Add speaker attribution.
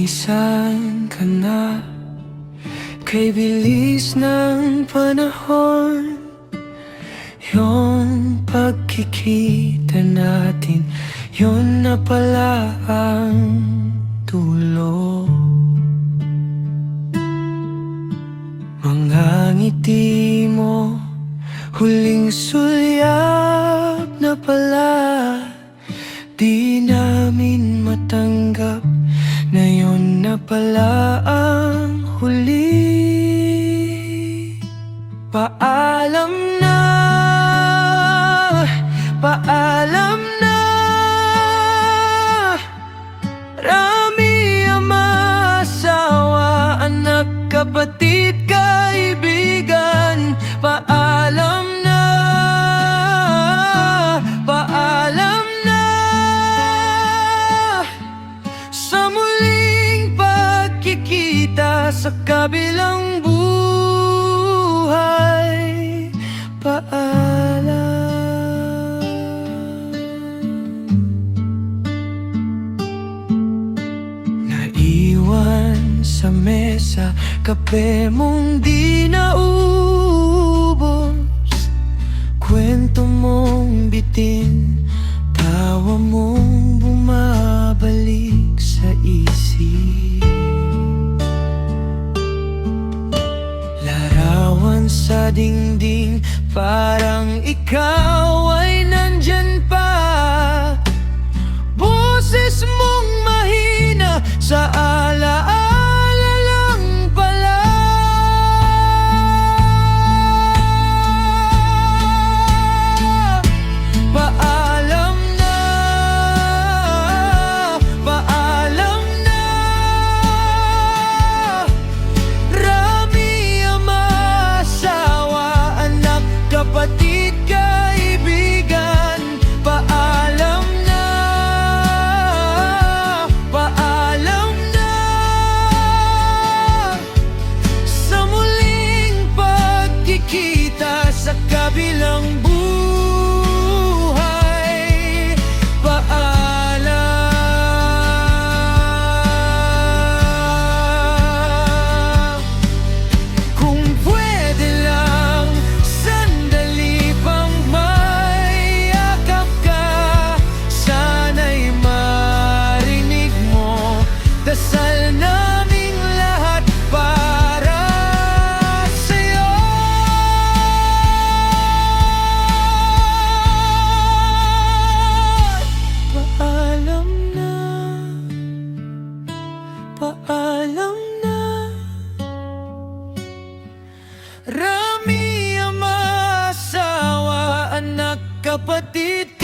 Speaker 1: minsan ka na, kay bilis ng panahon. Yung pagkikita natin, yun na pala ang dulo. Mga ngiti mo, huling sulyap na pala. Di namin matanggap na yun na pala ang huli. Paalam na, paalam na. Rami ang asawa, anak, kapatid, kaibigan. Paalam na, paalam na. Sa muling pagkikita sa kabilang buhay, paalam. Naiwan sa mesa, kape mong di naubos, kwento mong bitin, tawa mong bumabalik sa isip. Larawan sa dingding, parang ikaw ay nandyan pa. Boses mong mahina, sa alaala lang pala. Paalam na, paalam na. Rami ang asawa, anak, kapatid, kaibigan. Paalam na, paalam na. Sa muling pagkikita sa kabilang buhay, paalam. Kung pwede lang, sandali pang mayakap ka. Sana'y marinig mo, dasal naming lahat para sa'yo. Paalam na, paalam na. Rami ang asawa, anak, kapatid,